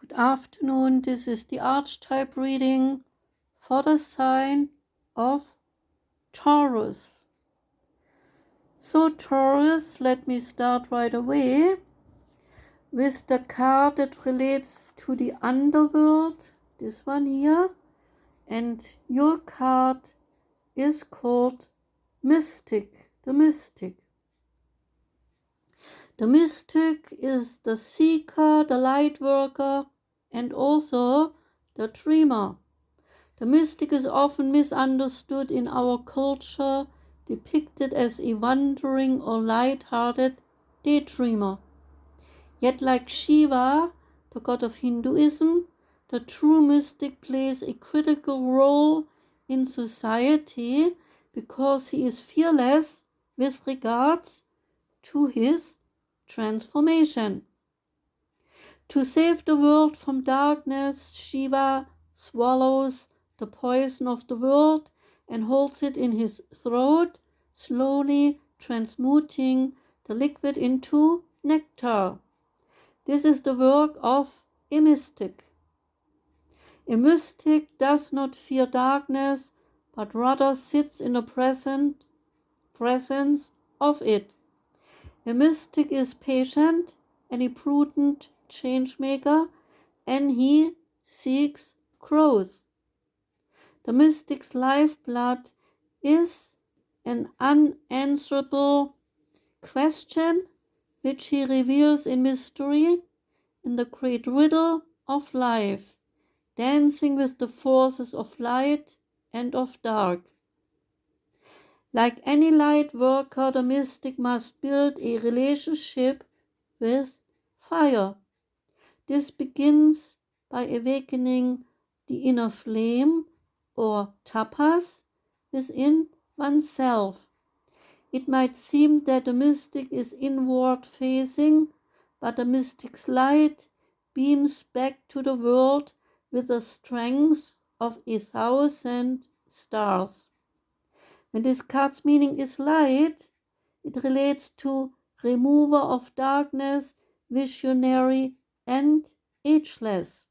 Good afternoon, this is the Archetype reading for the sign of Taurus. So Taurus, let me start right away with the card that relates to the underworld, this one here, and your card is called Mystic, the Mystic. The Mystic is the seeker, the light worker, and also the dreamer. The mystic is often misunderstood in our culture, depicted as a wandering or light-hearted daydreamer. Yet like Shiva, the god of Hinduism, the true mystic plays a critical role in society because he is fearless with regards to his transformation. To save the world from darkness, Shiva swallows the poison of the world and holds it in his throat, slowly transmuting the liquid into nectar. This is the work of a mystic. A mystic does not fear darkness, but rather sits in the presence of it. A mystic is patient and a prudent changemaker, and he seeks growth. The mystic's lifeblood is an unanswerable question which he reveals in mystery, in the great riddle of life, dancing with the forces of light and of dark. Like any light worker, the mystic must build a relationship with fire. This begins by awakening the inner flame or tapas within oneself. It might seem that the mystic is inward facing, but the mystic's light beams back to the world with the strength of 1,000 stars. When this card's meaning is light, it relates to remover of darkness, visionary, and ageless.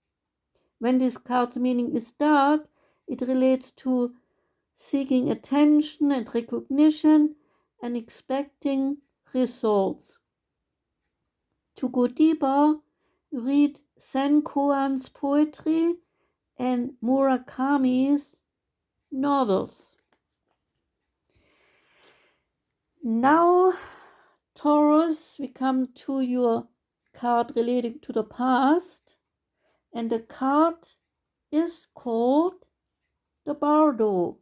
When this card's meaning is dark, it relates to seeking attention and recognition and expecting results. To go deeper, read Senkoan's poetry and Murakami's novels. Now, Taurus, we come to your card relating to the past, and the card is called the Bardo.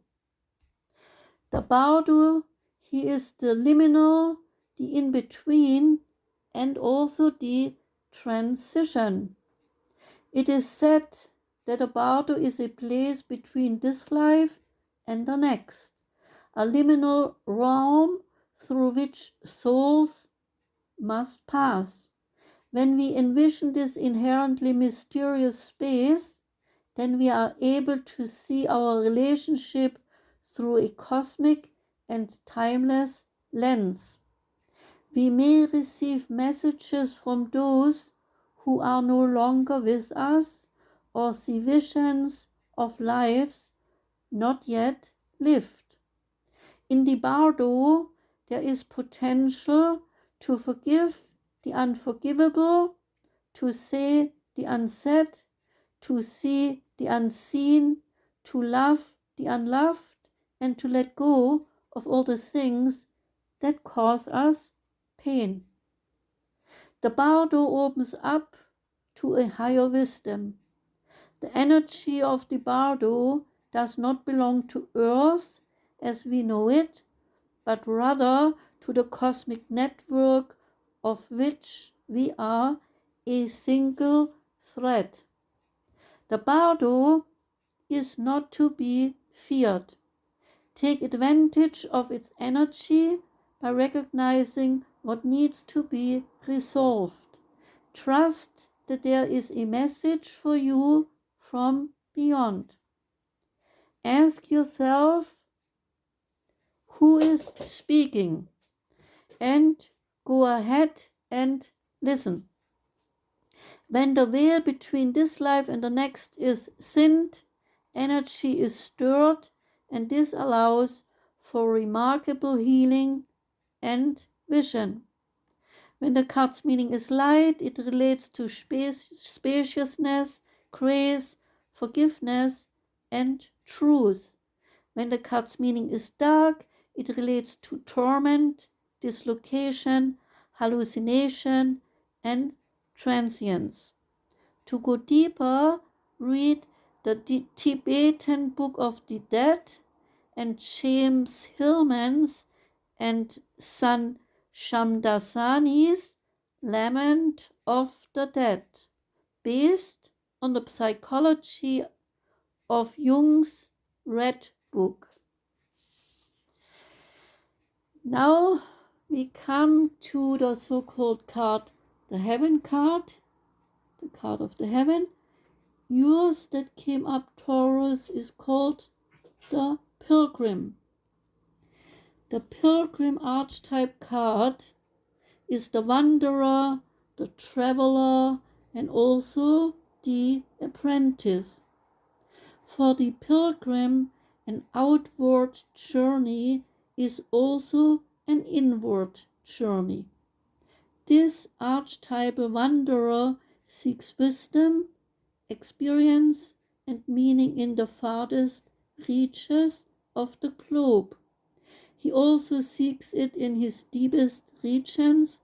The Bardo, he is the liminal, the in-between, and also the transition. It is said that a Bardo is a place between this life and the next, a liminal realm through which souls must pass. When we envision this inherently mysterious space, then we are able to see our relationship through a cosmic and timeless lens. We may receive messages from those who are no longer with us, or see visions of lives not yet lived. In the Bardo, there is potential to forgive the unforgivable, to say the unsaid, to see the unseen, to love the unloved, and to let go of all the things that cause us pain. The Bardo opens up to a higher wisdom. The energy of the Bardo does not belong to Earth as we know it, but rather to the cosmic network of which we are a single thread. The Bardo is not to be feared. Take advantage of its energy by recognizing what needs to be resolved. Trust that there is a message for you from beyond. Ask yourself, who is speaking? And go ahead and listen. When the veil between this life and the next is thinned, energy is stirred, and this allows for remarkable healing and vision. When the card's meaning is light, it relates to spaciousness, grace, forgiveness, and truth. When the card's meaning is dark, it relates to torment, dislocation, hallucination, and transience. To go deeper, read the Tibetan Book of the Dead and James Hillman's and San Shamdasani's Lament of the Dead, based on the psychology of Jung's Red Book. Now we come to the so-called card, the Heaven card, the card of the Heaven. Yours that came up, Taurus, is called the Pilgrim. The Pilgrim archetype card is the wanderer, the traveler, and also the apprentice. For the pilgrim, an outward journey is also an inward journey. This archetypal wanderer seeks wisdom, experience, and meaning in the farthest reaches of the globe. He also seeks it in his deepest regions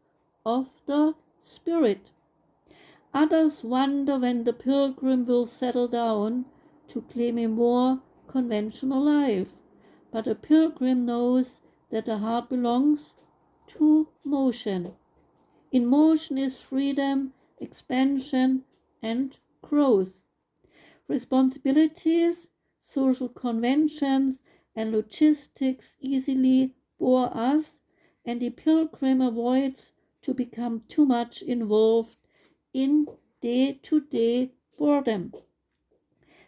of the spirit. Others wonder when the pilgrim will settle down to claim a more conventional life. But a pilgrim knows that the heart belongs to motion. In motion is freedom, expansion, and growth. Responsibilities, social conventions, and logistics easily bore us, and the pilgrim avoids to become too much involved in day-to-day boredom.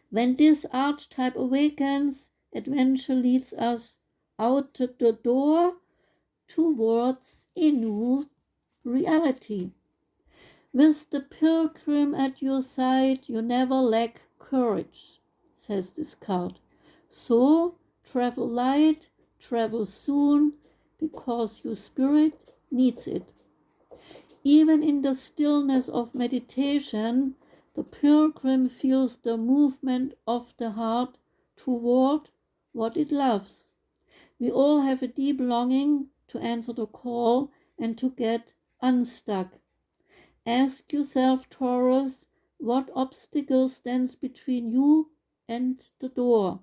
When this archetype awakens, adventure leads us out the door towards a new reality. With the pilgrim at your side, you never lack courage, says this card. So travel light, travel soon, because your spirit needs it. Even in the stillness of meditation, the pilgrim feels the movement of the heart toward what it loves. We all have a deep longing to answer the call and to get unstuck. Ask yourself, Taurus, what obstacle stands between you and the door?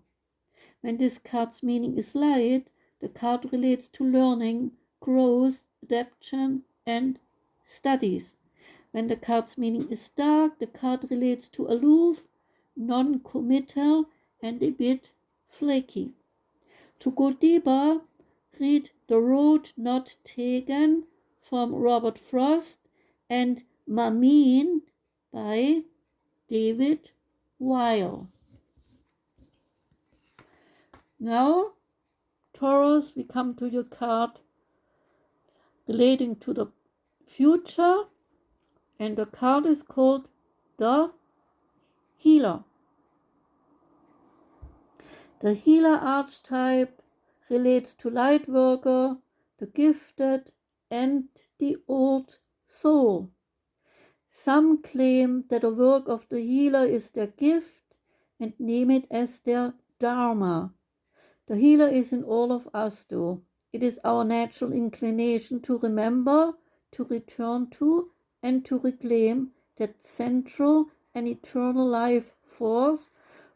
When this card's meaning is light, the card relates to learning, growth, adaptation, and studies. When the card's meaning is dark, the card relates to aloof, non-committal, and a bit flaky. To go deeper, read The Road Not Taken from Robert Frost and Mameen by David Weil. Now, Taurus, we come to your card relating to the future, and the card is called the Healer. The Healer archetype relates to light worker, the gifted, and the old soul. Some claim that the work of the healer is their gift and name it as their dharma. The healer is in all of us though. It is our natural inclination to remember, to return to, and to reclaim that central and eternal life force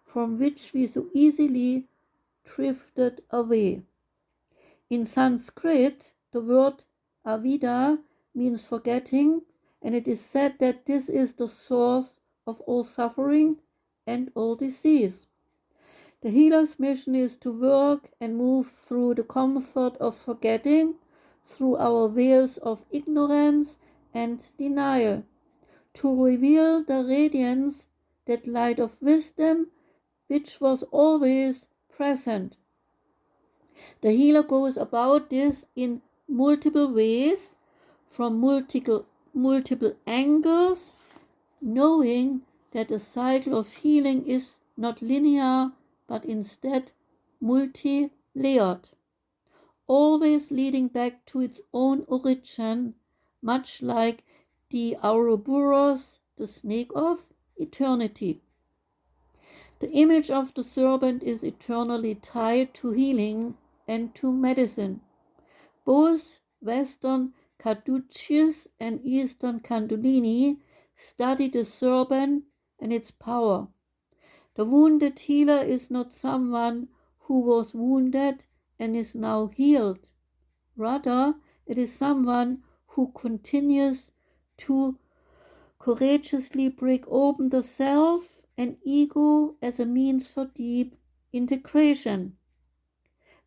from which we so easily drifted away. In Sanskrit, the word avida means forgetting, and it is said that this is the source of all suffering and all disease. The healer's mission is to work and move through the comfort of forgetting, through our veils of ignorance and denial, to reveal the radiance, that light of wisdom, which was always present. The healer goes about this in multiple ways, from multiple angles, knowing that the cycle of healing is not linear, but instead multi-layered, always leading back to its own origin, much like the Ouroboros, the snake of eternity. The image of the serpent is eternally tied to healing and to medicine. Both Western Carducci's and Eastern Candolini study the serpent and its power. The wounded healer is not someone who was wounded and is now healed. Rather, it is someone who continues to courageously break open the self and ego as a means for deep integration.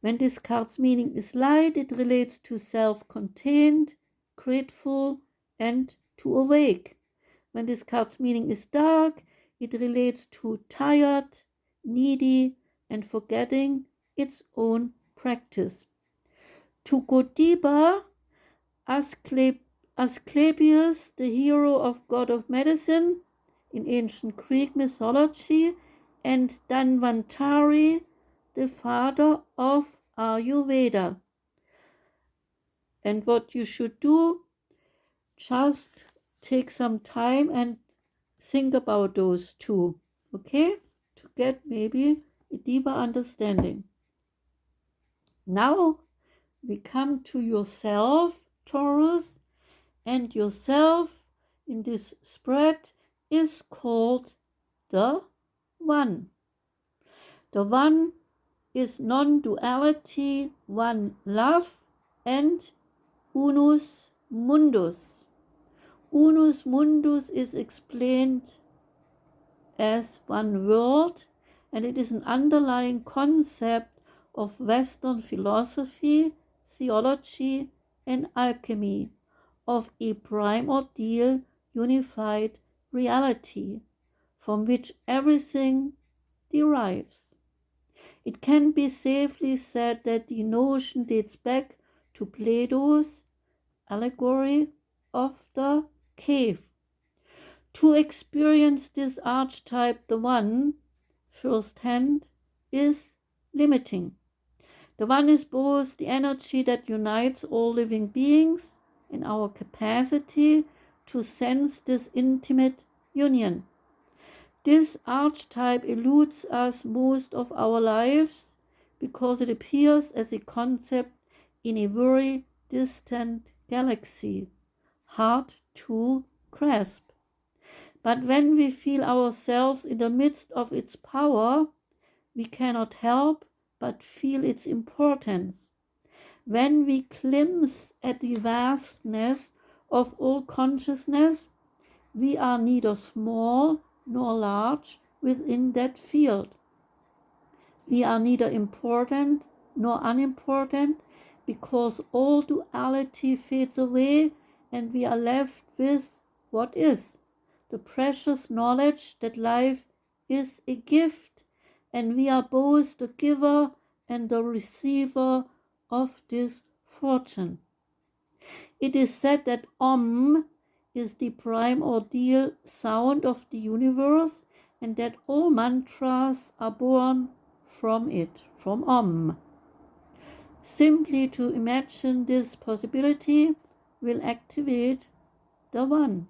When this card's meaning is light, it relates to self-contained, grateful, and to awake. When this card's meaning is dark, it relates to tired, needy, and forgetting its own practice. To go deeper, Asclepius, the hero of god of medicine in ancient Greek mythology, and Dhanvantari, the father of Ayurveda. And what you should do, just take some time and think about those two, okay? To get maybe a deeper understanding. Now we come to yourself, Taurus, and yourself in this spread is called the One. The One is non-duality, one love, and unus mundus. Unus mundus is explained as one world, and it is an underlying concept of Western philosophy, theology, and alchemy, of a primordial unified reality from which everything derives. It can be safely said that the notion dates back to Plato's allegory of the cave. To experience this archetype, the One, firsthand, is limiting. The One is both the energy that unites all living beings and our capacity to sense this intimate union. This archetype eludes us most of our lives because it appears as a concept in a very distant galaxy, hard to grasp. But when we feel ourselves in the midst of its power, we cannot help but feel its importance. When we glimpse at the vastness of all consciousness, we are neither small nor large within that field. We are neither important nor unimportant because all duality fades away and we are left with what is, the precious knowledge that life is a gift and we are both the giver and the receiver of this fortune. It is said that Om is the primordial sound of the universe and that all mantras are born from it, from Om. Simply to imagine this possibility will activate the One.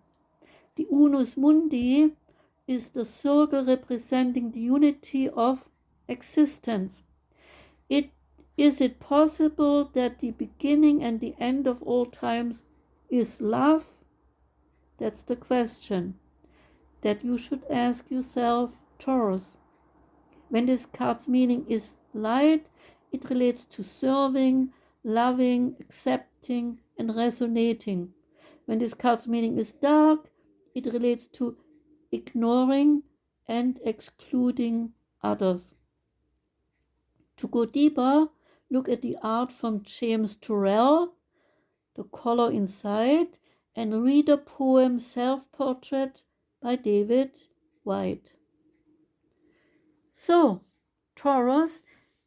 The Unus Mundi is the circle representing the unity of existence. Is it possible that the beginning and the end of all times is love? That's the question that you should ask yourself, Taurus. When this card's meaning is light, it relates to serving, loving, accepting, and resonating. When this card's meaning is dark, it relates to ignoring and excluding others. To go deeper, look at the art from James Turrell, The Color Inside, and read the poem Self-Portrait by David White. So, Taurus,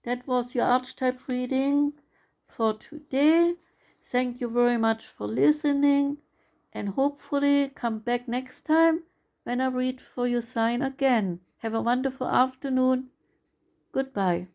that was your archetype reading for today. Thank you very much for listening and hopefully come back next time when I read for your sign again. Have a wonderful afternoon. Goodbye.